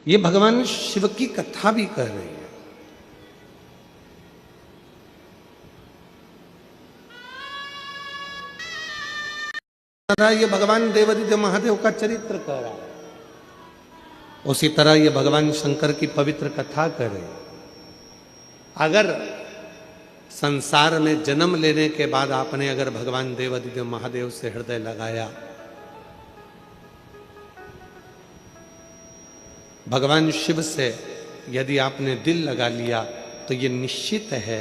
ये भगवान शिव की कथा भी कह रही है। ये भगवान देवादिदेव महादेव का चरित्र कह रहा है, उसी तरह ये भगवान शंकर की पवित्र कथा कर रहे हैं। अगर संसार में जन्म लेने के बाद आपने अगर भगवान देवादिदेव महादेव से हृदय लगाया, भगवान शिव से यदि आपने दिल लगा लिया, तो ये निश्चित है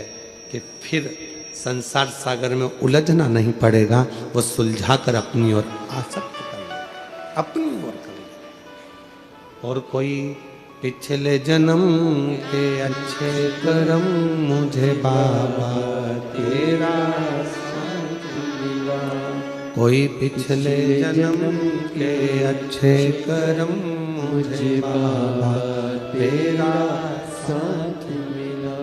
कि फिर संसार सागर में उलझना नहीं पड़ेगा, वो सुलझा कर अपनी ओर आसक्त कर लेगा, अपनी ओर कर लेगा। और कोई पिछले जन्म के अच्छे कर्म मुझे बाबा तेरा साथ मिला, कोई पिछले जन्म के अच्छे कर्म मुझे बाबा तेरा साथ मिला।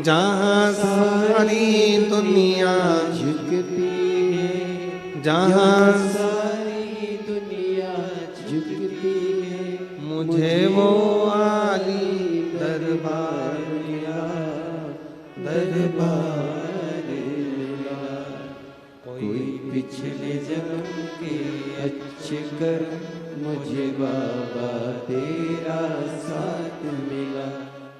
जहाँ सारी दुनिया झुकती है, जहाँ सारी दुनिया झुकती है, मुझे वो आली दरबार मिला, दरबार मिला। कोई पिछले जन्म के अच्छे कर्म मुझे बाबा तेरा साथ मिला,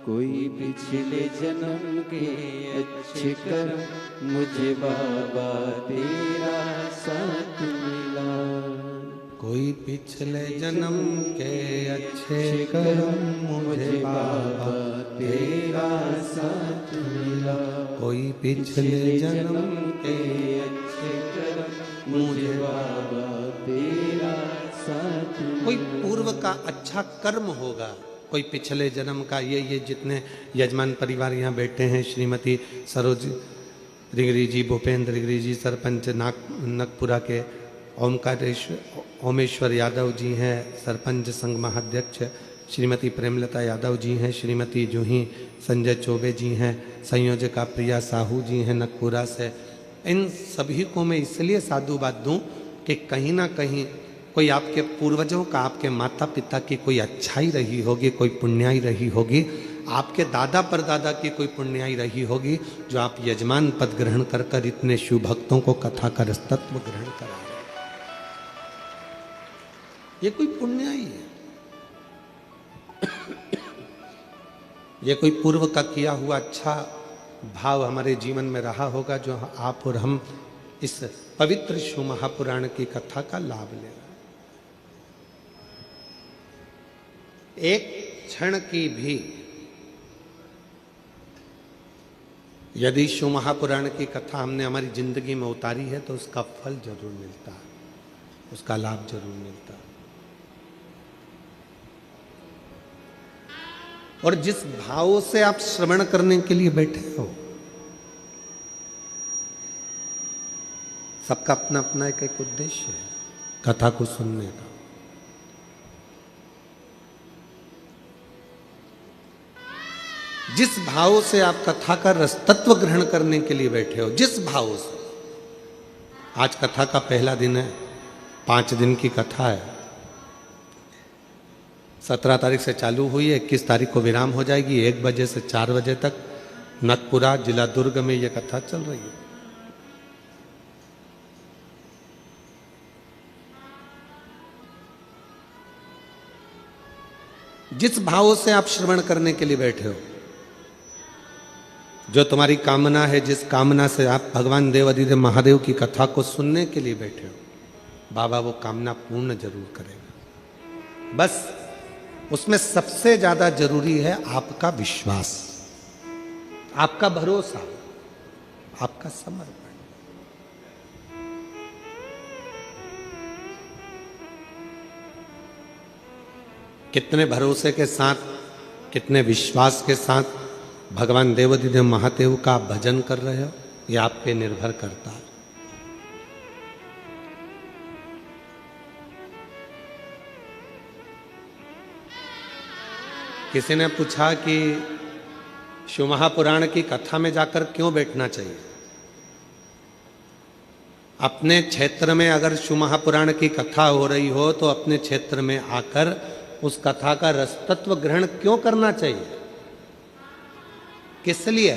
कोई पिछले जन्म के अच्छे कर्म मुझे बाबा तेरा साथ मिला, कोई पिछले जन्म के अच्छे कर्म मुझे बाबा तेरा साथ मिला, कोई पिछले जन्म के अच्छे कर्म मुझे बाबा तेरा साथ मिला। कोई पूर्व का अच्छा कर्म होगा, कोई पिछले जन्म का। ये जितने यजमान परिवार यहाँ बैठे हैं, श्रीमती सरोज रिंगरी जी, भूपेंद्र रिंगरी जी, सरपंच नगपुरा के ओमेश्वर यादव जी हैं, सरपंच संघ महाध्यक्ष श्रीमती प्रेमलता यादव जी हैं, श्रीमती जूही संजय चौबे जी हैं, संयोजका प्रिया साहू जी हैं नगपुरा से। इन सभी को मैं इसलिए साधुवाद दूं कि कहीं ना कहीं कोई आपके पूर्वजों का, आपके माता पिता की कोई अच्छाई रही होगी, कोई पुण्याई रही होगी, आपके दादा परदादा की कोई पुण्याई रही होगी, जो आप यजमान पद ग्रहण कर कर इतने शिव भक्तों को कथा का रसतत्व ग्रहण करा रहे। ये कोई पुण्याई है, ये कोई पूर्व का किया हुआ अच्छा भाव हमारे जीवन में रहा होगा, जो आप और हम इस पवित्र शिव महापुराण की कथा का लाभ ले रहे हैं। एक क्षण की भी यदि शिव महापुराण की कथा हमने हमारी जिंदगी में उतारी है, तो उसका फल जरूर मिलता है, उसका लाभ जरूर मिलता है। और जिस भाव से आप श्रवण करने के लिए बैठे हो, सबका अपना अपना एक उद्देश्य है कथा को सुनने का। जिस भाव से आप कथा का रसतत्व ग्रहण करने के लिए बैठे हो, जिस भाव से, आज कथा का पहला दिन है, 5 दिन की कथा है, 17 तारीख से चालू हुई है, 21 तारीख को विराम हो जाएगी। 1 बजे से 4 बजे तक नगपुरा जिला दुर्ग में यह कथा चल रही है। जिस भाव से आप श्रवण करने के लिए बैठे हो, जो तुम्हारी कामना है, जिस कामना से आप भगवान देवादिदेव महादेव की कथा को सुनने के लिए बैठे हो, बाबा वो कामना पूर्ण जरूर करेगा। बस उसमें सबसे ज्यादा जरूरी है आपका विश्वास, आपका भरोसा, आपका समर्पण। कितने भरोसे के साथ, कितने विश्वास के साथ भगवान देवादिदेव महादेव का भजन कर रहे हो, यह आप पे निर्भर करता है। किसी ने पूछा कि शिव महापुराण की कथा में जाकर क्यों बैठना चाहिए। अपने क्षेत्र में अगर शिव महापुराण की कथा हो रही हो, तो अपने क्षेत्र में आकर उस कथा का रसतत्व ग्रहण क्यों करना चाहिए? किस लिए?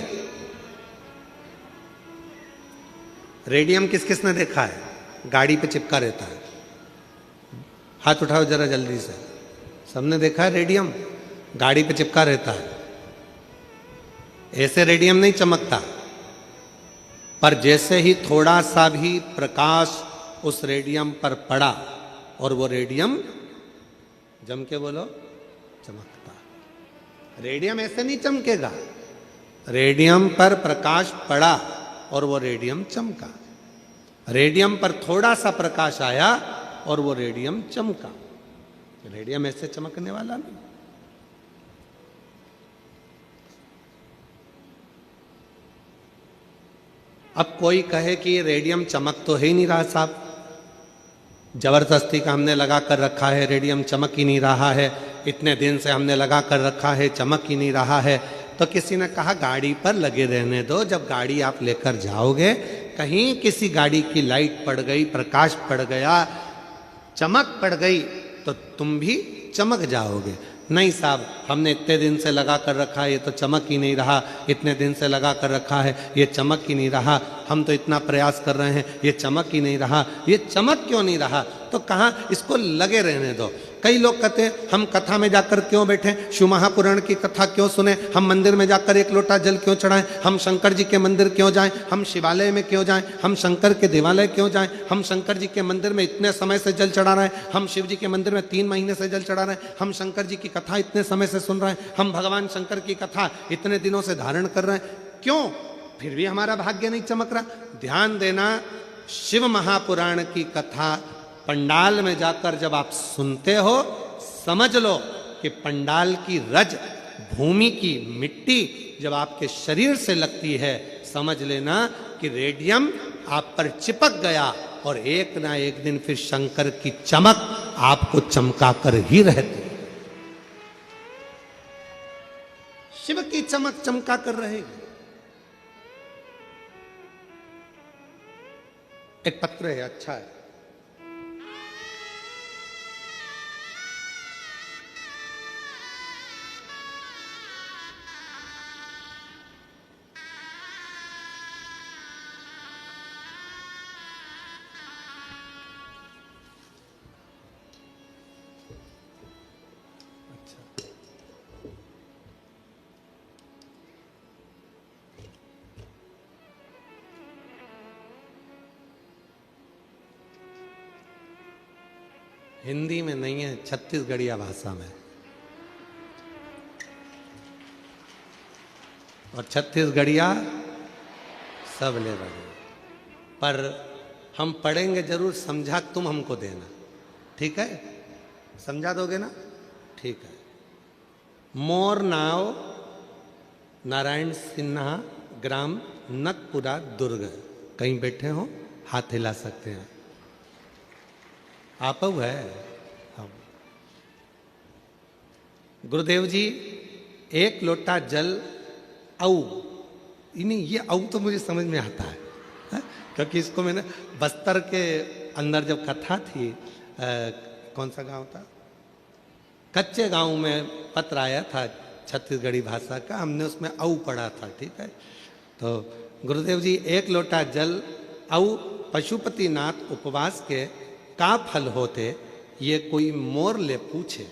रेडियम किस किस ने देखा है? गाड़ी पे चिपका रहता है। हाथ उठाओ जरा जल्दी से। सबने देखा है रेडियम गाड़ी पे चिपका रहता है। ऐसे रेडियम नहीं चमकता, पर जैसे ही थोड़ा सा भी प्रकाश उस रेडियम पर पड़ा और वो रेडियम जम के बोलो चमकता। रेडियम ऐसे नहीं चमकेगा। रेडियम पर प्रकाश पड़ा और वो रेडियम चमका। रेडियम पर थोड़ा सा प्रकाश आया और वो रेडियम चमका। रेडियम ऐसे चमकने वाला नहीं। अब कोई कहे कि ये रेडियम चमक तो है ही नहीं रहा साहब, जबरदस्ती का हमने लगा कर रखा है, रेडियम चमक ही नहीं रहा है, इतने दिन से हमने लगा कर रखा है, चमक ही नहीं रहा है। तो किसी ने कहा गाड़ी पर लगे रहने दो, जब गाड़ी आप लेकर जाओगे कहीं किसी गाड़ी की लाइट पड़ गई, प्रकाश पड़ गया, चमक पड़ गई तो तुम भी चमक जाओगे। नहीं साहब, हमने इतने दिन से लगा कर रखा है, ये तो चमक ही नहीं रहा, इतने दिन से लगा कर रखा है, ये चमक ही नहीं रहा, हम तो इतना प्रयास कर रहे हैं, ये चमक ही नहीं रहा। ये चमक क्यों नहीं रहा? तो कहाँ इसको लगे रहने दो। कई लोग कहते हैं हम कथा में जाकर क्यों बैठे, शिव महापुराण की कथा क्यों सुने, हम मंदिर में जाकर एक लोटा जल क्यों चढ़ाएं, हम शंकर जी के मंदिर क्यों जाएं, हम शिवालय में क्यों जाएं, हम शंकर के देवालय क्यों जाएं, हम शंकर जी के मंदिर में इतने समय से जल चढ़ा रहे हैं, हम शिव जी के मंदिर में 3 महीने से जल चढ़ा रहे हैं, हम शंकर जी की कथा इतने समय से सुन रहे हैं, हम भगवान शंकर की कथा इतने दिनों से धारण कर रहे हैं, क्यों फिर भी हमारा भाग्य नहीं चमक रहा? ध्यान देना, शिव महापुराण की कथा पंडाल में जाकर जब आप सुनते हो, समझ लो कि पंडाल की रज, भूमि की मिट्टी जब आपके शरीर से लगती है, समझ लेना कि रेडियम आप पर चिपक गया और एक ना एक दिन फिर शंकर की चमक आपको चमका कर ही रहती है। शिव की चमक चमका कर रहेगी। एक पत्र है, अच्छा है। हिंदी में नहीं है, छत्तीसगढ़िया भाषा में। और छत्तीसगढ़िया सब ले रहे, पर हम पढ़ेंगे जरूर, समझा तुम हमको देना, ठीक है? समझा दोगे ना? ठीक है। मोर नाव नारायण सिन्हा, ग्राम नकपुरा, दुर्ग। कहीं बैठे हो हाथ हिला सकते हैं। आप है हम। गुरुदेव जी एक लोटा जल औ, नहीं ये औ तो मुझे समझ में आता है, क्योंकि इसको मैंने बस्तर के अंदर जब कथा थी, कौन सा गांव था, कच्चे गांव में पत्र आया था छत्तीसगढ़ी भाषा का, हमने उसमें औ पढ़ा था, ठीक है? तो गुरुदेव जी एक लोटा जल औ पशुपतिनाथ उपवास के का फल होते, ये कोई मोर ले पूछे,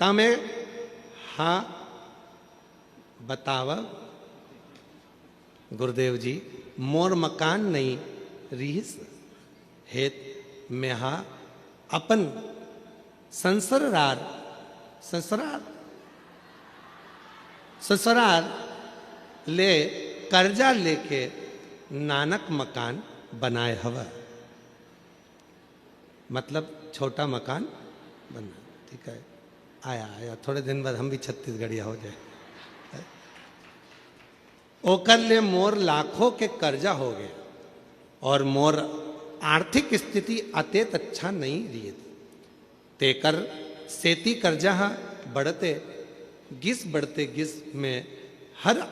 तमे हाँ बताव गुरुदेव जी, मोर मकान नहीं रीस हेत में हा अपन संसरार संसरार संसरार ले कर्जा लेके नानक मकान बनाए हवा। मतलब छोटा मकान बना, ठीक है? आया आया, थोड़े दिन बाद हम भी छत्तीसगढ़िया हो जाए। ओकर ले मोर लाखों के कर्जा हो गए और मोर आर्थिक स्थिति अत्यंत अच्छा नहीं रही, तेकर सेती कर्जा बढ़ते गिस में हर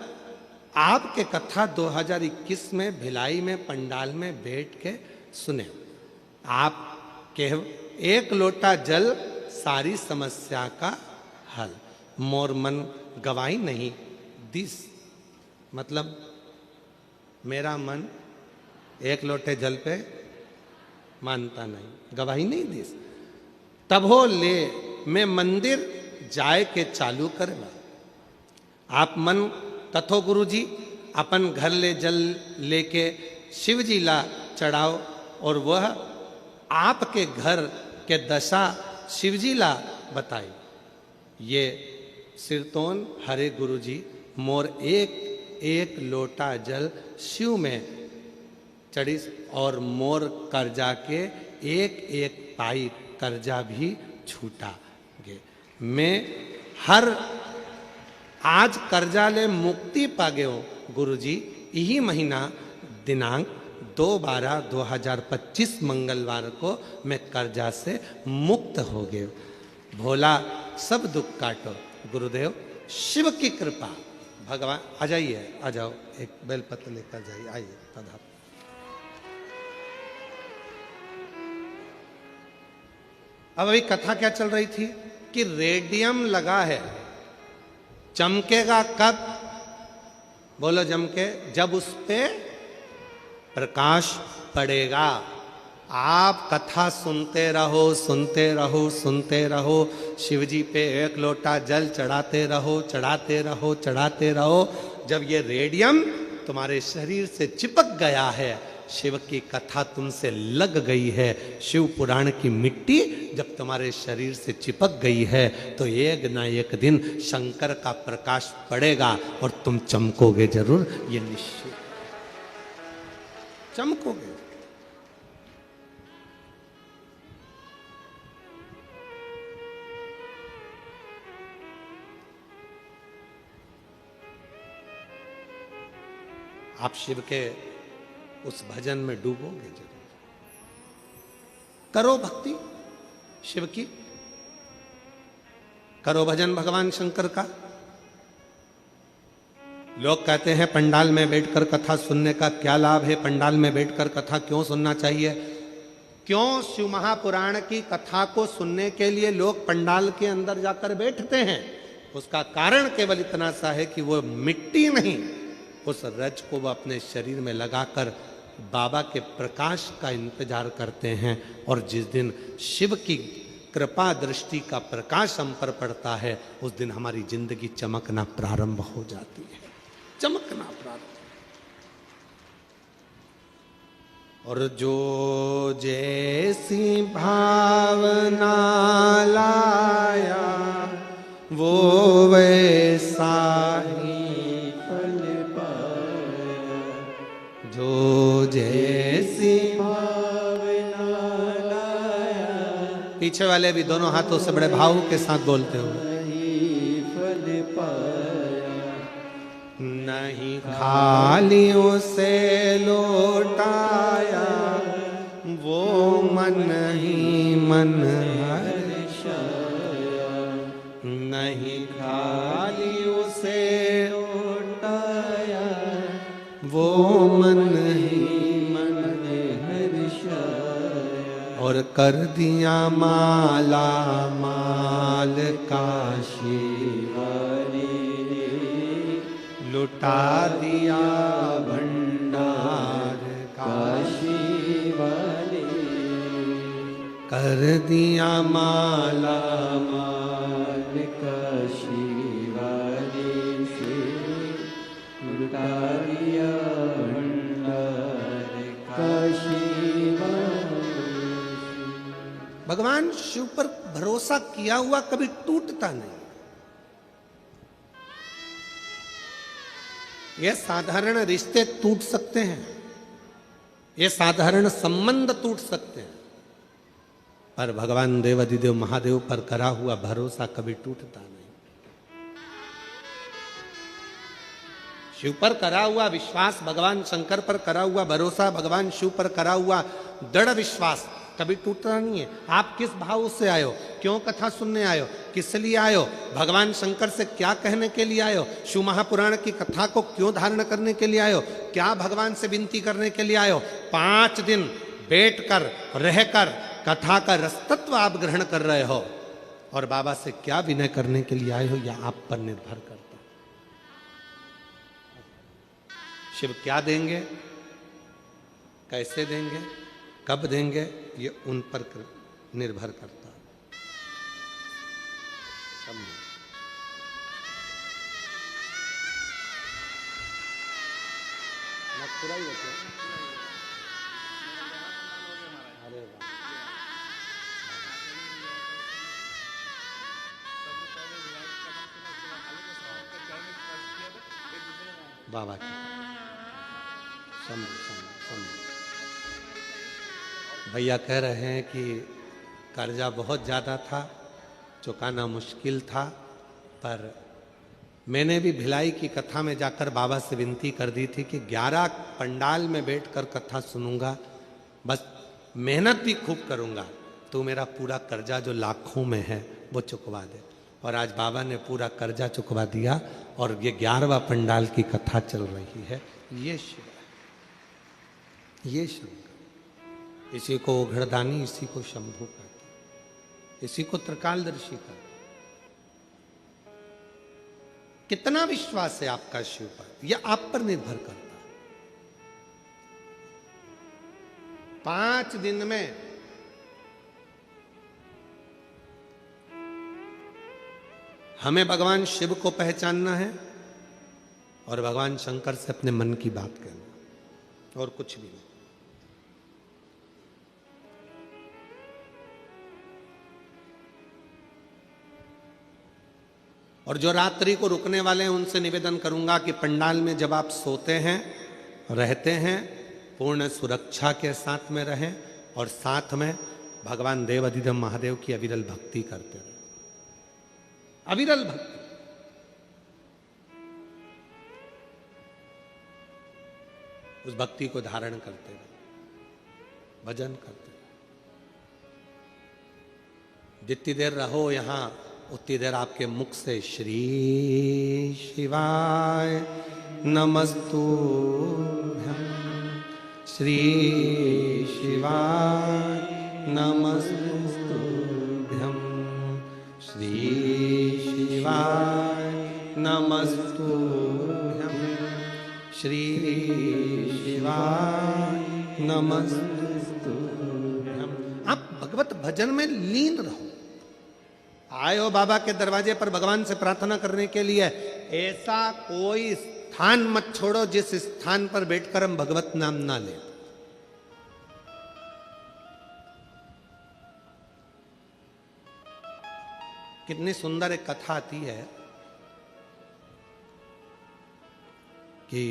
आपके कथा 2021 में भिलाई में पंडाल में बैठ के सुने। आप के एक लोटा जल सारी समस्या का हल। मोर मन गवाई नहीं दिस, मतलब मेरा मन एक लोटे जल पे मानता नहीं, गवाही नहीं दिस। तब हो ले मैं मंदिर जाए के चालू करेला। आप मन तथो गुरु जी अपन घर ले जल लेके शिव जी ला चढ़ाओ, और वह आपके घर के दशा शिव जी ला बताई। ये सिरतोन हरे गुरु जी मोर एक एक लोटा जल शिव में चढ़ी, और मोर कर्जा के एक एक पाई कर्जा भी छूटा गे। मैं हर आज कर्जा ले मुक्ति पागे हो गुरु जी। यही महीना दिनांक 2/12/2025 मंगलवार को मैं कर्जा से मुक्त हो गए। भोला सब दुख काटो गुरुदेव, शिव की कृपा। भगवान आ जाइए, आ जाओ, एक बेलपत्र लेकर जाइए, आइए पधार। अब अभी कथा क्या चल रही थी कि रेडियम लगा है, चमकेगा कब? बोलो चमके जब उस पे प्रकाश पड़ेगा। आप कथा सुनते रहो, सुनते रहो, सुनते रहो, शिवजी पे एक लोटा जल चढ़ाते रहो, चढ़ाते रहो, चढ़ाते रहो। जब ये रेडियम तुम्हारे शरीर से चिपक गया है, शिव की कथा तुमसे लग गई है, शिव पुराण की मिट्टी जब तुम्हारे शरीर से चिपक गई है, तो एक ना एक दिन शंकर का प्रकाश पड़ेगा और तुम चमकोगे जरूर, ये निश्चित चमकोगे। आप शिव के उस भजन में डूबोगे जरूर। करो भक्ति शिव की, करो भजन भगवान शंकर का। लोग कहते हैं पंडाल में बैठकर कथा सुनने का क्या लाभ है, पंडाल में बैठकर कथा क्यों सुनना चाहिए? क्यों शिव महापुराण की कथा को सुनने के लिए लोग पंडाल के अंदर जाकर बैठते हैं? उसका कारण केवल इतना सा है कि वो मिट्टी नहीं, उस रज को वो अपने शरीर में लगाकर बाबा के प्रकाश का इंतजार करते हैं। और जिस दिन शिव की कृपा दृष्टि का प्रकाश हम पर पड़ता है, उस दिन हमारी जिंदगी चमकना प्रारंभ हो जाती है, चमकना प्रारंभ। और जो जैसी भावना लाया वो वैसा ही फल पाया। जो जैसी भावना लाया, पीछे वाले भी दोनों हाथों से बड़े भाव के साथ बोलते हो, फल पाया। नहीं खाली उसे लौटाया वो मन ही मन हर्षाया। नहीं खाली उसे लौटाया वो मन ही मन हर्षाया। और कर दिया माला माल काशी वाली, लुटा दिया भंडार काशी वाले। कर दिया माला माल काशी वाले से, लुटा दिया भंडार काशी वाले। भगवान शिव पर भरोसा किया हुआ कभी टूटता नहीं। ये साधारण रिश्ते टूट सकते हैं, ये साधारण संबंध टूट सकते हैं, पर भगवान देवाधिदेव महादेव पर करा हुआ भरोसा कभी टूटता नहीं। शिव पर करा हुआ विश्वास, भगवान शंकर पर करा हुआ भरोसा, भगवान शिव पर करा हुआ दृढ़ विश्वास कभी टूटता नहीं है। आप किस भाव से आयो, क्यों कथा सुनने आयो, किस लिए आयो, भगवान शंकर से क्या कहने के लिए आयो, शिव महापुराण की कथा को क्यों धारण करने के लिए आयो, क्या भगवान से विनती करने के लिए आयो? 5 दिन बैठकर रहकर कथा का रसतत्व आप ग्रहण कर रहे हो, और बाबा से क्या विनय करने के लिए आए हो, यह आप पर निर्भर करता है। शिव क्या देंगे, कैसे देंगे, कब देंगे, ये उन पर निर्भर करता है। पूरा ही होता है। अरे वाह, बाबा की भैया कह रहे हैं कि कर्जा बहुत ज़्यादा था, चुकाना मुश्किल था, पर मैंने भी भिलाई की कथा में जाकर बाबा से विनती कर दी थी कि 11 पंडाल में बैठकर कथा सुनूंगा, बस मेहनत भी खूब करूंगा, तो मेरा पूरा कर्जा जो लाखों में है वो चुकवा दे। और आज बाबा ने पूरा कर्जा चुकवा दिया और ये 11वां पंडाल की कथा चल रही है। ये शिव है, ये शंकर। इसी को ओघड़दानी, इसी को शंभू कहते, इसी को त्रिकालदर्शी कहते। कितना विश्वास है आपका शिव पर, यह आप पर निर्भर करता है। 5 दिन में हमें भगवान शिव को पहचानना है और भगवान शंकर से अपने मन की बात कहना, और कुछ भी नहीं। और जो रात्रि को रुकने वाले हैं उनसे निवेदन करूंगा कि पंडाल में जब आप सोते हैं, रहते हैं, पूर्ण सुरक्षा के साथ में रहें और साथ में भगवान देव अधिदेव महादेव की अविरल भक्ति करते रहें। अविरल भक्ति, उस भक्ति को धारण करते रहे, भजन करते रहे। जितनी देर रहो यहां उतनी देर आपके मुख से श्री शिवाय नमस्तुभ्यं, श्री शिवाय नमस्तुभ्यं, श्री शिवाय नमस्तुभ्यं, श्री शिवाय नमस्तुभ्यं। आप भगवत भजन में लीन रहो। आए हो बाबा के दरवाजे पर भगवान से प्रार्थना करने के लिए, ऐसा कोई स्थान मत छोड़ो जिस स्थान पर बैठकर हम भगवत नाम ना लें। कितनी सुंदर एक कथा आती है कि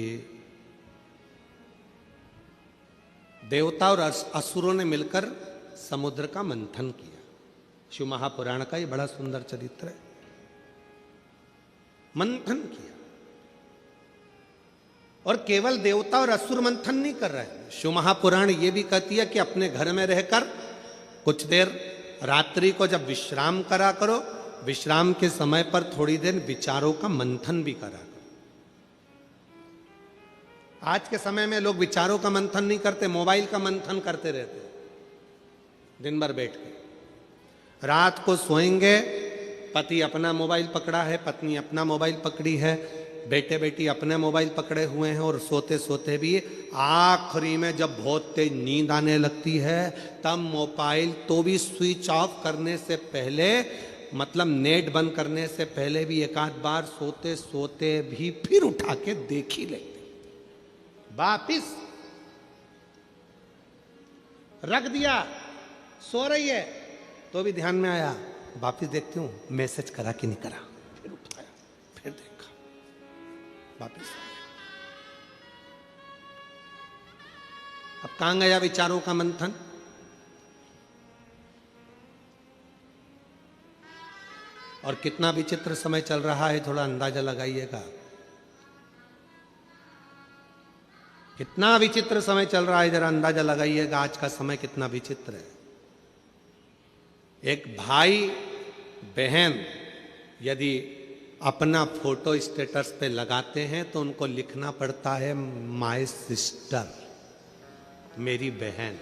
देवता और असुरों ने मिलकर समुद्र का मंथन किया। शिव महापुराण का ये बड़ा सुंदर चरित्र है। मंथन किया, और केवल देवता और असुर मंथन नहीं कर रहे हैं। शिव महापुराण ये भी कहती है कि अपने घर में रहकर कुछ देर रात्रि को जब विश्राम करा करो, विश्राम के समय पर थोड़ी देर विचारों का मंथन भी करा करो। आज के समय में लोग विचारों का मंथन नहीं करते, मोबाइल का मंथन करते रहते दिन भर बैठ के। रात को सोएंगे, पति अपना मोबाइल पकड़ा है, पत्नी अपना मोबाइल पकड़ी है, बेटे बेटी अपने मोबाइल पकड़े हुए हैं, और सोते सोते भी आखिरी में जब बहुत तेज नींद आने लगती है तब मोबाइल तो भी स्विच ऑफ करने से पहले, मतलब नेट बंद करने से पहले भी एक आध बार सोते सोते भी फिर उठा के देख ही लेते। वापिस रख दिया, सो रही है तो भी ध्यान में आया, वापिस देखती हूं मैसेज करा कि नहीं करा, फिर उठाया, फिर देखा, वापिस। अब कहां गया विचारों का मंथन? और कितना विचित्र समय चल रहा है, थोड़ा अंदाजा लगाइएगा। कितना विचित्र समय चल रहा है, जरा अंदाजा लगाइएगा आज का समय कितना विचित्र है। एक भाई बहन यदि अपना फोटो स्टेटस पे लगाते हैं तो उनको लिखना पड़ता है माय सिस्टर, मेरी बहन।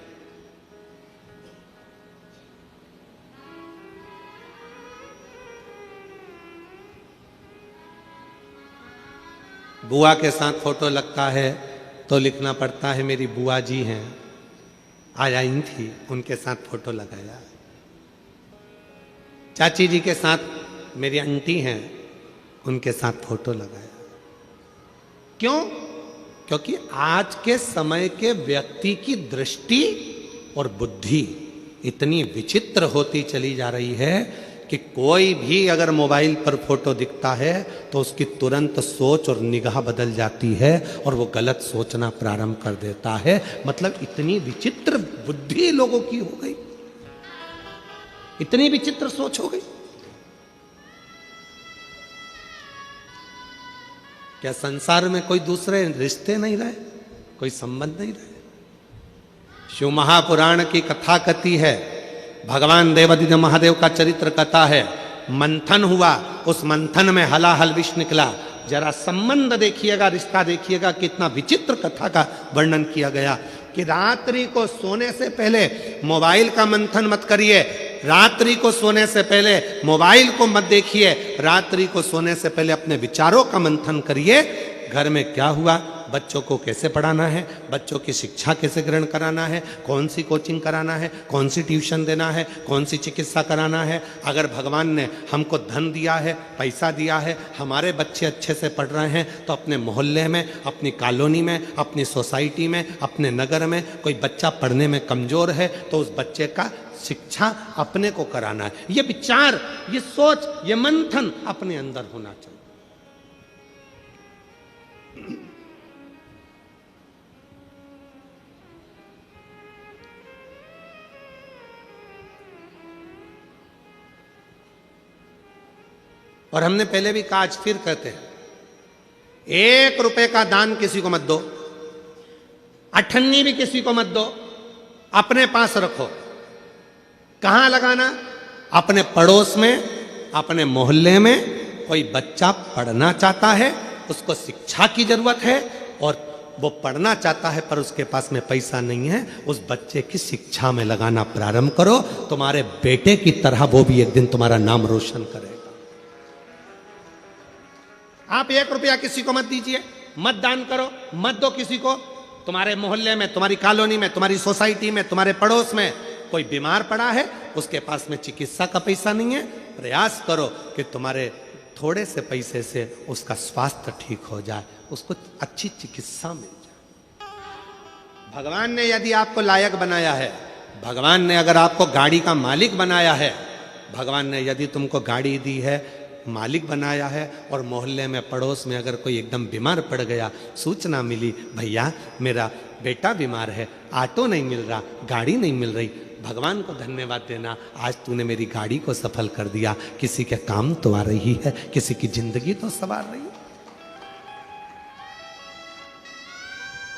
बुआ के साथ फोटो लगता है तो लिखना पड़ता है मेरी बुआ जी हैं, आज आई थी, उनके साथ फोटो लगाया। चाची जी के साथ मेरी आंटी हैं, उनके साथ फोटो लगाया। क्यों? क्योंकि आज के समय के व्यक्ति की दृष्टि और बुद्धि इतनी विचित्र होती चली जा रही है कि कोई भी अगर मोबाइल पर फोटो दिखता है तो उसकी तुरंत सोच और निगाह बदल जाती है और वो गलत सोचना प्रारंभ कर देता है। मतलब इतनी विचित्र बुद्धि लोगों की हो गई, इतनी विचित्र सोच हो गई। क्या संसार में कोई दूसरे रिश्ते नहीं रहे, कोई संबंध नहीं रहे? शिव महापुराण की कथा कथी है, भगवान देवादिदेव महादेव का चरित्र कथा है। मंथन हुआ, उस मंथन में हलाहल विष निकला। जरा संबंध देखिएगा, रिश्ता देखिएगा, कितना विचित्र कथा का वर्णन किया गया कि रात्रि को सोने से पहले मोबाइल का मंथन मत करिए, रात्रि को सोने से पहले मोबाइल को मत देखिए, रात्रि को सोने से पहले अपने विचारों का मंथन करिए। घर में क्या हुआ, बच्चों को कैसे पढ़ाना है, बच्चों की शिक्षा कैसे ग्रहण कराना है, कौन सी कोचिंग कराना है, कौन सी ट्यूशन देना है, कौन सी चिकित्सा कराना है। अगर भगवान ने हमको धन दिया है, पैसा दिया है, हमारे बच्चे अच्छे से पढ़ रहे हैं, तो अपने मोहल्ले में, अपनी कॉलोनी में, अपनी सोसाइटी में, अपने नगर में कोई बच्चा पढ़ने में कमज़ोर है तो उस बच्चे का शिक्षा अपने को कराना है। ये विचार, ये सोच, ये मंथन अपने अंदर होना चाहिए। और हमने पहले भी कहा, आज फिर कहते हैं, 1 रुपए का दान किसी को मत दो, अठन्नी भी किसी को मत दो, अपने पास रखो। कहां लगाना? अपने पड़ोस में, अपने मोहल्ले में। कोई बच्चा पढ़ना चाहता है, उसको शिक्षा की जरूरत है और वो पढ़ना चाहता है पर उसके पास में पैसा नहीं है, उस बच्चे की शिक्षा में लगाना प्रारंभ करो। तुम्हारे बेटे की तरह वो भी एक दिन तुम्हारा नाम रोशन करेगा। आप 1 रुपया किसी को मत दीजिए, मत दान करो, मत दो किसी को। तुम्हारे मोहल्ले में, तुम्हारी कॉलोनी में, तुम्हारी सोसाइटी में, तुम्हारे पड़ोस में कोई बीमार पड़ा है, उसके पास में चिकित्सा का पैसा नहीं है, प्रयास करो कि तुम्हारे थोड़े से पैसे से उसका स्वास्थ्य ठीक हो जाए, उसको अच्छी चिकित्सा मिल जाए। भगवान ने यदि आपको लायक बनाया है, भगवान ने अगर आपको गाड़ी का मालिक बनाया है, भगवान ने यदि तुमको गाड़ी दी है, मालिक बनाया है, और मोहल्ले में, पड़ोस में अगर कोई एकदम बीमार पड़ गया, सूचना मिली, भैया मेरा बेटा बीमार है, ऑटो नहीं मिल रहा, गाड़ी नहीं मिल रही, भगवान को धन्यवाद देना, आज तूने मेरी गाड़ी को सफल कर दिया, किसी के काम तो आ रही है, किसी की जिंदगी तो संवार रही है।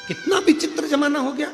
कितना विचित्र जमाना हो गया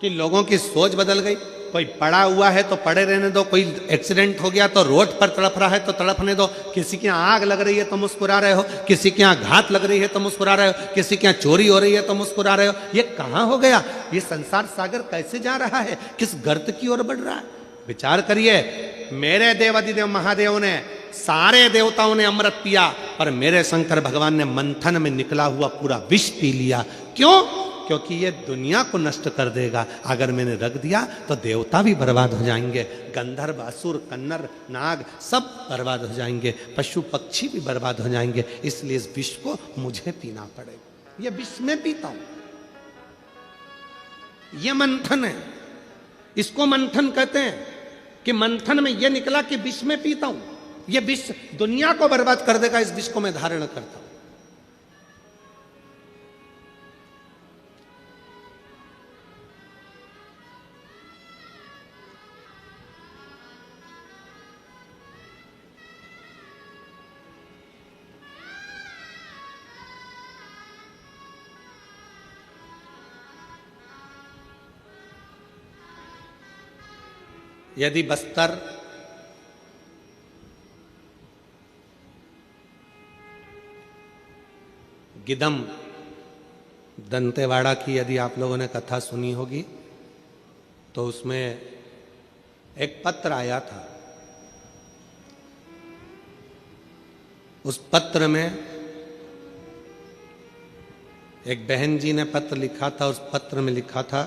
कि लोगों की सोच बदल गई। कोई पड़ा हुआ है तो पड़े रहने दो, कोई एक्सीडेंट हो गया तो रोड पर तड़प रहा है तो तड़पने दो, किसी के यहाँ आग लग रही है तो मुस्कुरा रहे हो, किसी के यहाँ घात लग रही है तो मुस्कुरा रहे हो, किसी के यहाँ चोरी हो रही है तो मुस्कुरा रहे हो। ये कहाँ हो गया? ये संसार सागर कैसे जा रहा है, किस गर्त की ओर बढ़ रहा है? विचार करिए। मेरे देवादिदेव महादेव ने, सारे देवताओं ने अमृत पिया, पर मेरे शंकर भगवान ने मंथन में निकला हुआ पूरा विष पी लिया। क्यों? क्योंकि ये दुनिया को नष्ट कर देगा। अगर मैंने रख दिया तो देवता भी बर्बाद हो जाएंगे, गंधर्व, असुर, कन्नर, नाग सब बर्बाद हो जाएंगे, पशु पक्षी भी बर्बाद हो जाएंगे। इसलिए इस विष को मुझे पीना पड़ेगा। ये विष मैं पीता हूं, ये मंथन है, इसको मंथन कहते हैं कि मंथन में यह निकला कि विष में पीता हूं, यह विष दुनिया को बर्बाद कर देगा, इस विष को मैं धारण करता हूं। यदि बस्तर गिदम दंतेवाड़ा की यदि आप लोगों ने कथा सुनी होगी तो उसमें एक पत्र आया था। उस पत्र में एक बहन जी ने पत्र लिखा था, उस पत्र में लिखा था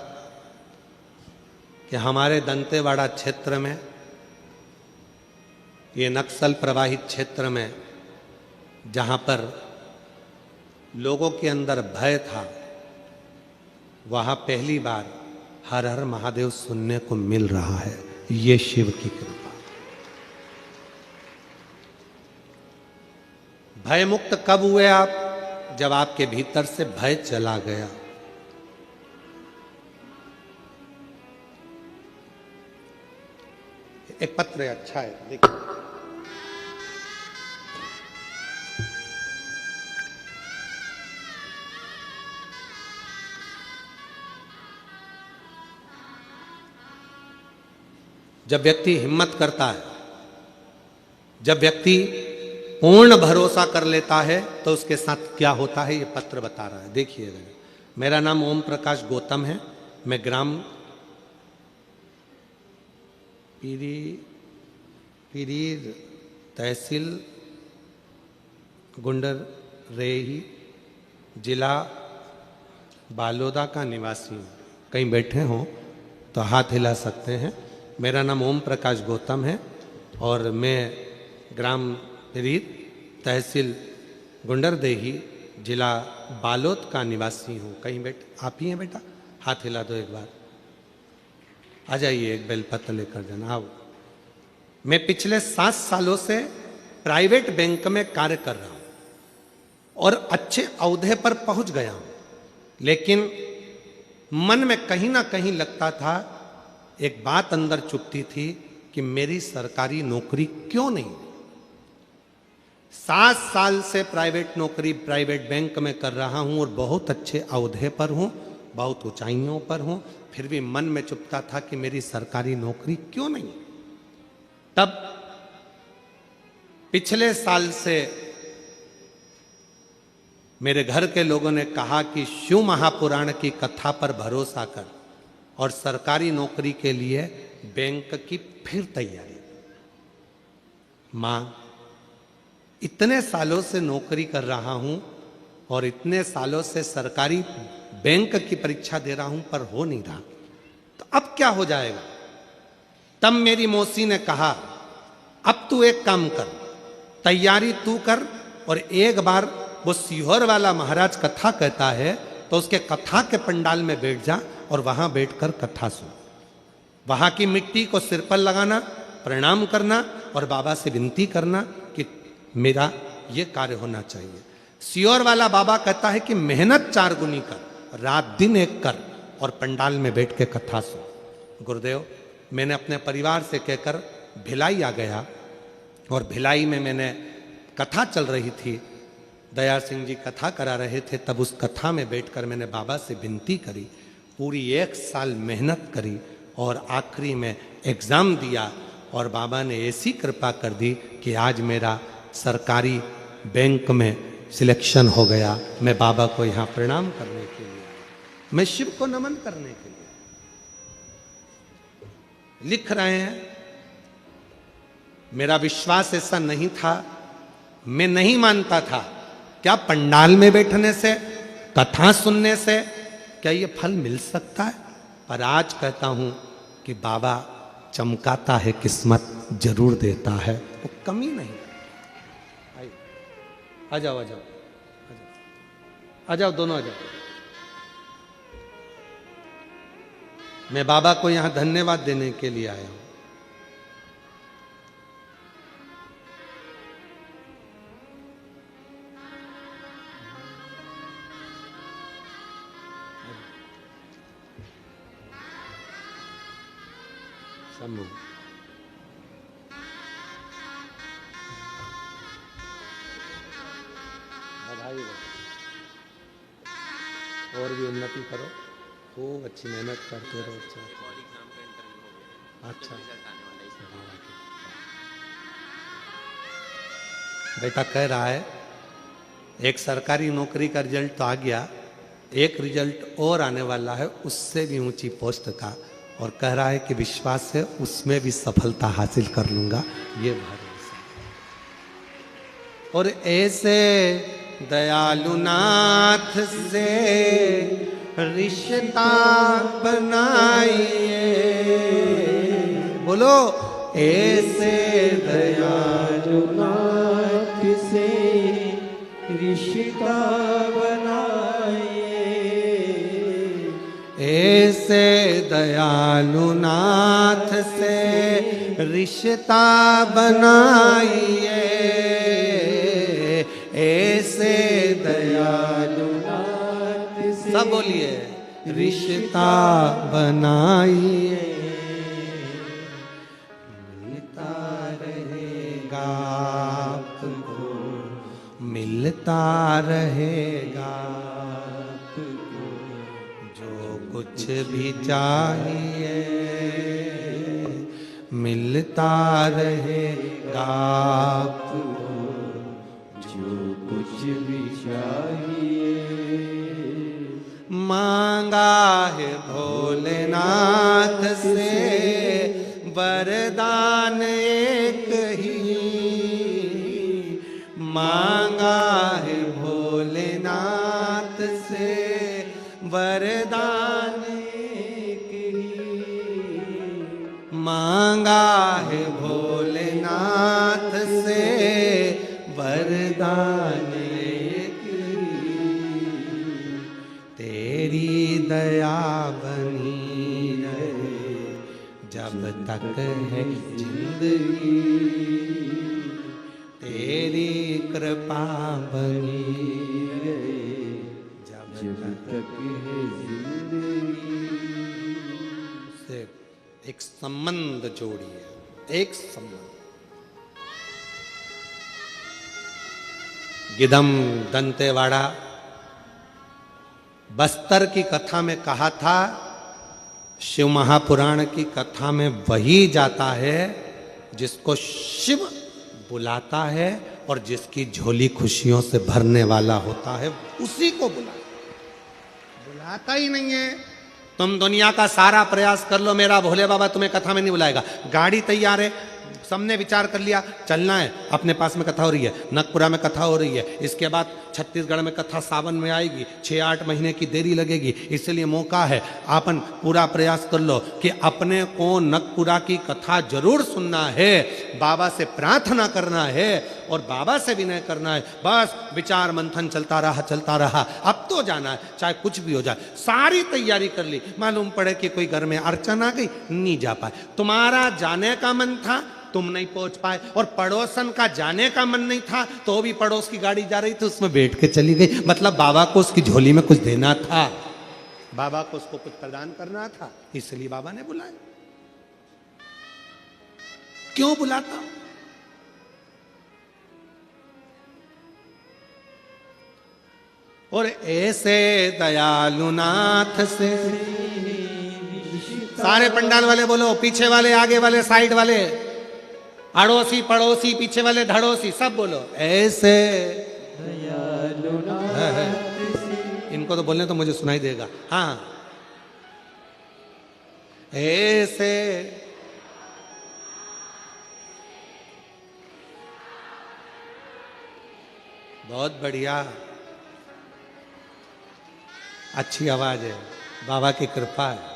कि हमारे दंतेवाड़ा क्षेत्र में, ये नक्सल प्रभावित क्षेत्र में, जहां पर लोगों के अंदर भय था, वहां पहली बार हर हर महादेव सुनने को मिल रहा है। ये शिव की कृपा। भय मुक्त कब हुए आप? जब आपके भीतर से भय चला गया। एक पत्र अच्छा है, देखिए। जब व्यक्ति हिम्मत करता है, जब व्यक्ति पूर्ण भरोसा कर लेता है, तो उसके साथ क्या होता है, ये पत्र बता रहा है। देखिएगा। मेरा नाम ओम प्रकाश गौतम है। मैं ग्राम पीरीर तहसील गुंडर रेही जिला बालोदा का निवासी हूँ। कहीं बैठे हो तो हाथ हिला सकते हैं। मेरा नाम ओम प्रकाश गौतम है और मैं ग्राम पीरीर तहसील गुंडरदेही जिला बालोद का निवासी हूँ। कहीं बैठ, आप ही हैं बेटा? हाथ हिला दो एक बार। आ जाइए, एक बेलपत्र लेकर जाना। आओ। मैं पिछले 7 सालों से प्राइवेट बैंक में कार्य कर रहा हूं और अच्छे ओहदे पर पहुंच गया हूं, लेकिन मन में कहीं ना कहीं लगता था, एक बात अंदर चुभती थी कि मेरी सरकारी नौकरी क्यों नहीं। 7 साल से प्राइवेट नौकरी प्राइवेट बैंक में कर रहा हूं और बहुत अच्छे ओहदे पर हूं, बहुत ऊंचाइयों पर हूं, फिर भी मन में चुभता था कि मेरी सरकारी नौकरी क्यों नहीं। तब पिछले साल से मेरे घर के लोगों ने कहा कि शिव महापुराण की कथा पर भरोसा कर और सरकारी नौकरी के लिए बैंक की फिर तैयारी। मां, इतने सालों से नौकरी कर रहा हूं और इतने सालों से सरकारी बैंक की परीक्षा दे रहा हूं, पर हो नहीं रहा, तो अब क्या हो जाएगा? तब मेरी मौसी ने कहा, अब तू एक काम कर, तैयारी तू कर और एक बार वो सीहोर वाला महाराज कथा कहता है तो उसके कथा के पंडाल में बैठ जा और वहां बैठकर कथा सुन। वहां की मिट्टी को सिर पर लगाना, प्रणाम करना और बाबा से विनती करना कि मेरा ये कार्य होना चाहिए। सीहोर वाला बाबा कहता है कि मेहनत 4 गुनी कर, रात दिन एक कर और पंडाल में बैठ के कथा सुन। गुरुदेव, मैंने अपने परिवार से कहकर भिलाई आ गया और भिलाई में मैंने कथा चल रही थी, दयाल सिंह जी कथा करा रहे थे, तब उस कथा में बैठकर मैंने बाबा से विनती करी, पूरी 1 साल मेहनत करी और आखिरी में एग्ज़ाम दिया और बाबा ने ऐसी कृपा कर दी कि आज मेरा सरकारी बैंक में सिलेक्शन हो गया। मैं बाबा को यहाँ प्रणाम करने के लिए, मैं शिव को नमन करने के लिए। लिख रहे हैं, मेरा विश्वास ऐसा नहीं था, मैं नहीं मानता था क्या पंडाल में बैठने से, कथा सुनने से क्या ये फल मिल सकता है, पर आज कहता हूं कि बाबा चमकाता है, किस्मत जरूर देता है, वो कमी नहीं। आ जाओ आ जाओ आ जाओ, दोनों आ जाओ। मैं बाबा को यहां धन्यवाद देने के लिए आया हूं। शंभू, बधाई हो, और भी उन्नति करो, खूब अच्छी मेहनत करते रहो। अच्छा, बेटा कह रहा है एक सरकारी नौकरी का रिजल्ट तो आ गया, एक रिजल्ट और आने वाला है उससे भी ऊंची पोस्ट का, और कह रहा है कि विश्वास है उसमें भी सफलता हासिल कर लूंगा, ये भरोसा। और ऐसे दयालुनाथ से रिश्ता बनाइए। बोलो, ऐसे दयालुनाथ से रिश्ता बनाइए। ऐसे दयालुनाथ से रिश्ता बनाइए। ऐसे दयालुनाथ से सब बोलिए, रिश्ता बनाइए। मिलता रहेगा आपको, मिलता रहेगा आपको, जो कुछ भी चाहिए मिलता रहेगा आपको, जो कुछ भी चाहिए। मांगा है भोलेनाथ से वरदान एक ही, मांगा है भोलेनाथ से वरदान एक ही, मांगा है भोलेनाथ से वरदान एक ही। तेरी दया बनी रहे जब तक है जिंदगी, तेरी कृपा बनी रहे जब तक है जिंदगी। से एक संबंध जोड़िए, एक संबंध। गिदम दंतेवाड़ा बस्तर की कथा में कहा था, शिव महापुराण की कथा में वही जाता है जिसको शिव बुलाता है और जिसकी झोली खुशियों से भरने वाला होता है, उसी को बुलाता ही नहीं है। तुम दुनिया का सारा प्रयास कर लो, मेरा भोले बाबा तुम्हें कथा में नहीं बुलाएगा। गाड़ी तैयार है, सबने विचार कर लिया चलना है, अपने पास में कथा हो रही है, नगपुरा में कथा हो रही है, इसके बाद छत्तीसगढ़ में कथा सावन में आएगी, 6-8 महीने की देरी लगेगी। इसलिए मौका है, आपन पूरा प्रयास कर लो कि अपने को नगपुरा की कथा जरूर सुनना है, बाबा से प्रार्थना करना है और बाबा से विनय करना है। बस विचार मंथन चलता रहा, अब तो जाना है, चाहे कुछ भी हो जाए। सारी तैयारी कर ली, मालूम पड़े कि कोई घर में अड़चन आ गई, नहीं जा पाए। तुम्हारा जाने का मन था, तुम नहीं पहुंच पाए, और पड़ोसन का जाने का मन नहीं था तो भी पड़ोस की गाड़ी जा रही थी, उसमें बैठ के चली गई। मतलब बाबा को उसकी झोली में कुछ देना था, बाबा को उसको कुछ प्रदान करना था, इसलिए बाबा ने बुलाया। क्यों बुलाता? और ऐसे दयालुनाथ से, सारे पंडाल वाले बोलो, पीछे वाले, आगे वाले, साइड वाले, अड़ोसी पड़ोसी, पीछे वाले धड़ोसी, सब बोलो, ऐसे दयालुनाथ। इनको तो बोलने तो मुझे सुनाई देगा। हाँ, ऐसे बहुत बढ़िया, अच्छी आवाज है, बाबा की कृपा है।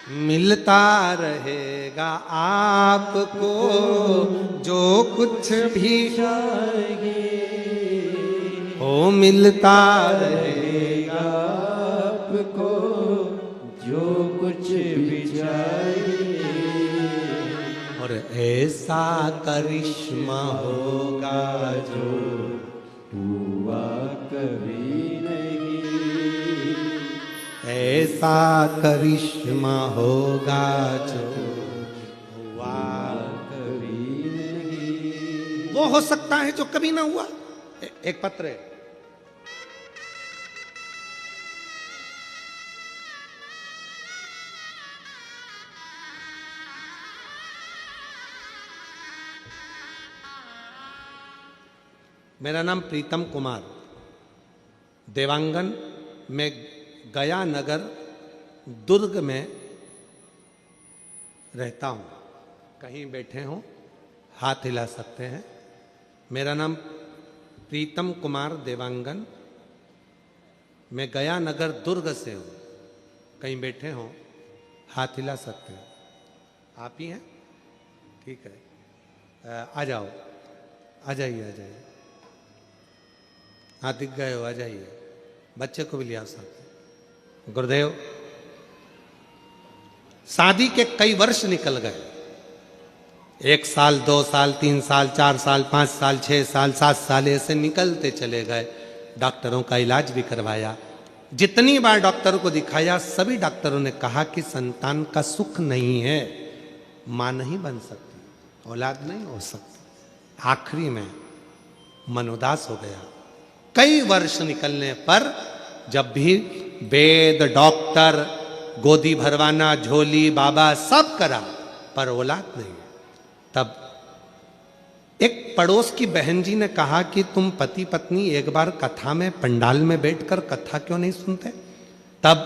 मिलता रहेगा आपको जो कुछ भी चाहिए, ओ मिलता रहेगा आपको जो कुछ भी चाहिए। और ऐसा करिश्मा होगा जो हुआ कभी नहीं, ऐसा करिश्मा होगा जो हुआ कभी नहीं। वो हो सकता है जो कभी ना हुआ। एक पत्र है, मेरा नाम प्रीतम कुमार, देवांगन में गया नगर दुर्ग में रहता हूँ। कहीं बैठे हो, हाथ हिला सकते हैं। मेरा नाम प्रीतम कुमार देवांगन, मैं गया नगर दुर्ग से हूँ। कहीं बैठे हों, हाथ हिला सकते हैं। आप ही हैं? ठीक है, आ जाओ, आ जाइए, आ जाइए। हाँ, दिख गए हो, आ जाइए। बच्चे को भी ले आ सकते हैं। गुरुदेव, शादी के कई वर्ष निकल गए। 1 साल, 2 साल, 3 साल, 4 साल, 5 साल, 6 साल, 7 साल ऐसे निकलते चले गए। डॉक्टरों का इलाज भी करवाया। जितनी बार डॉक्टर को दिखाया, सभी डॉक्टरों ने कहा कि संतान का सुख नहीं है, मां नहीं बन सकती, औलाद नहीं हो सकती। आखिरी में मन उदास हो गया। कई वर्ष निकलने पर जब भी वेद, डॉक्टर, गोदी भरवाना, झोली, बाबा सब करा, पर औलाद नहीं। तब एक पड़ोस की बहन जी ने कहा कि तुम पति पत्नी एक बार कथा में पंडाल में बैठकर कथा क्यों नहीं सुनते? तब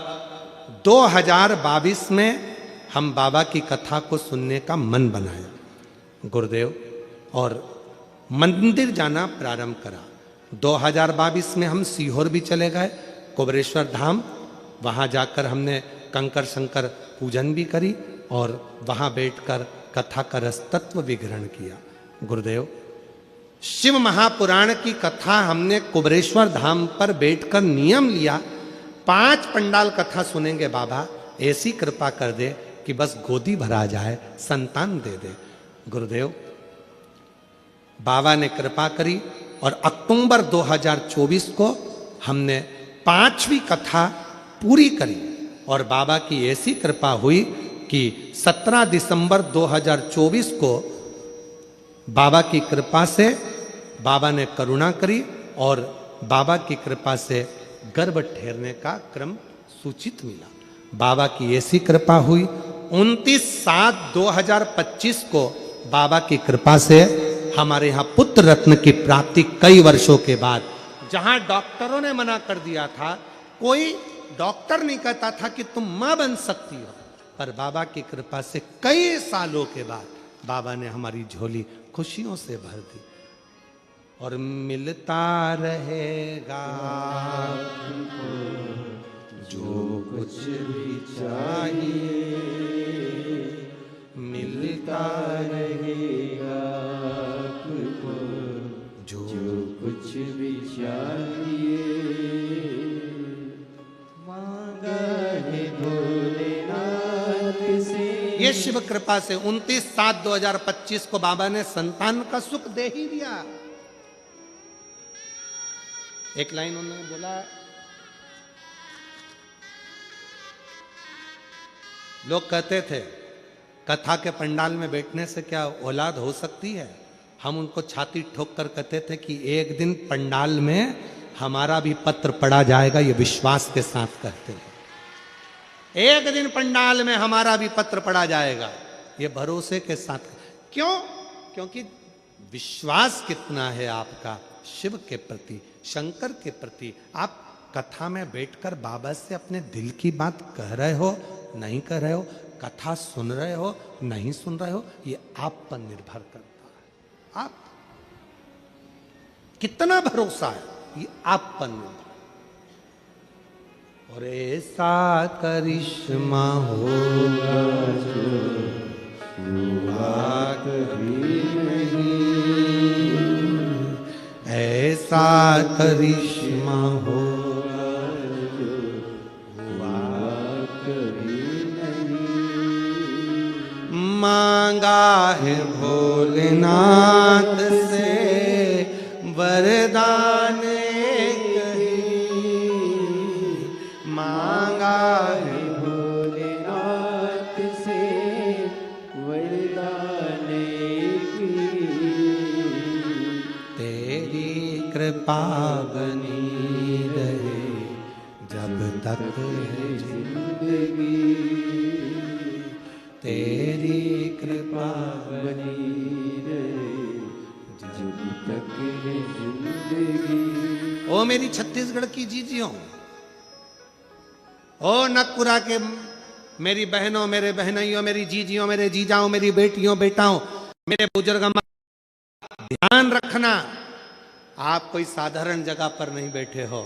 2022 में हम बाबा की कथा को सुनने का मन बनाया गुरुदेव, और मंदिर जाना प्रारंभ करा। 2022 में हम सीहोर भी चले गए, कुबरेश्वर धाम। वहां जाकर हमने कंकर शंकर पूजन भी करी और वहां बैठकर कथा का रस तत्व भी ग्रहण किया। गुरुदेव, शिव महापुराण की कथा हमने कुबरेश्वर धाम पर बैठकर नियम लिया, 5 पंडाल कथा सुनेंगे बाबा, ऐसी कृपा कर दे कि बस गोदी भरा जाए, संतान दे दे। गुरुदेव, बाबा ने कृपा करी और अक्टूबर 2024 को हमने 5वीं कथा पूरी करी और बाबा की ऐसी कृपा हुई कि 17 दिसंबर 2024 को बाबा की कृपा से बाबा ने करुणा करी और बाबा की कृपा से गर्भ ठहरने का क्रम सूचित मिला। बाबा की ऐसी कृपा हुई। 29/7/2025 को बाबा की कृपा से हमारे यहाँ पुत्र रत्न की प्राप्ति कई वर्षों के बाद, जहां डॉक्टरों ने मना कर दिया था, कोई डॉक्टर नहीं कहता था कि तुम मां बन सकती हो, पर बाबा की कृपा से कई सालों के बाद बाबा ने हमारी झोली खुशियों से भर दी। और मिलता रहेगा जो कुछ भी चाहिए, मिलता रहेगा आपको, जो कुछ भी चाहिए। मांगा है भोलेनाथ से, ये शिव कृपा से 29/7/2025 को बाबा ने संतान का सुख दे ही दिया। एक लाइन उन्होंने बोला, लोग कहते थे कथा के पंडाल में बैठने से क्या औलाद हो सकती है? हम उनको छाती ठोक कर कहते थे कि एक दिन पंडाल में हमारा भी पत्र पड़ा जाएगा, ये विश्वास के साथ कहते हैं। एक दिन पंडाल में हमारा भी पत्र पड़ा जाएगा, ये भरोसे के साथ। क्यों? क्योंकि विश्वास कितना है आपका शिव के प्रति, शंकर के प्रति। आप कथा में बैठकर बाबा से अपने दिल की बात कह रहे हो, नहीं कह रहे हो, कथा सुन रहे हो, नहीं सुन रहे हो, ये आप पर निर्भर करता है। आप कितना भरोसा है, ये आप पर निर्भर। और ऐसा करिश्मा होगा जो हुआ कभी नहीं, ऐसा करिश्मा होगा जो हुआ कभी नहीं। मांगा है भोलेनाथ से वरदान कृपा बनी रहे जब तक है जिंदगी, तेरी कृपा बनी रहे जब तक है जिंदगी। ओ मेरी छत्तीसगढ़ की जीजियों, ओ नकपुरा के मेरी बहनों, मेरे बहनइयों, मेरी जीजियों, मेरे जीजाओं, मेरी बेटियों, बेटाओं, मेरे बुजुर्ग ध्यान रखना, आप कोई साधारण जगह पर नहीं बैठे हो,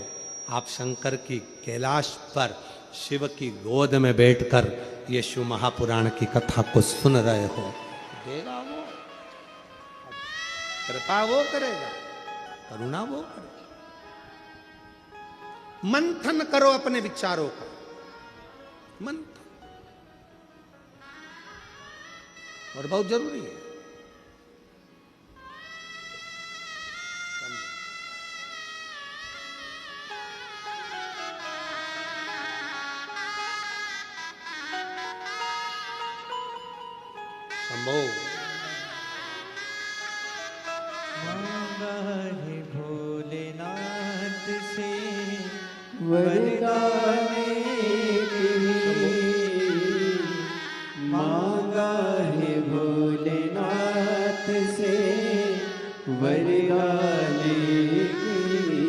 आप शंकर की कैलाश पर शिव की गोद में बैठकर ये शिव महापुराण की कथा को सुन रहे हो। देगा वो, कृपा वो करेगा, करुणा वो करेगा। मंथन करो अपने विचारों का, मंथन, और बहुत जरूरी है। शंभो मांगा है भोलेनाथ से वरदान के लिए, मांगा है भोलेनाथ से वरदान के लिए।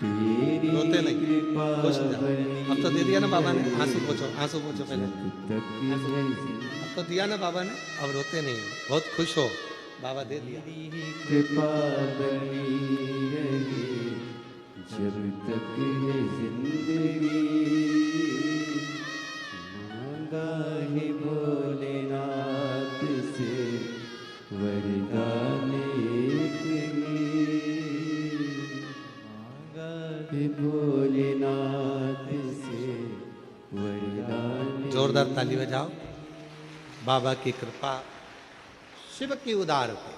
तेरी रोते नहीं, कृपा खुश हो जाओ। अब तो दे दिया ना बाबा ने, आंसू पोछो, आंसू पोछो पहले। तक अब तो दिया ना बाबा ने, अब रोते नहीं, बहुत खुश हो, बाबा दे दिया। कृपा बनी रहे जब तक है जिंदगी, मांगा है भोलेनाथ से वरदान एक ही, मांगा है भोलेनाथ से वरदान। जोरदार ताली बजाओ। बाबा की कृपा, शिव की उदार पे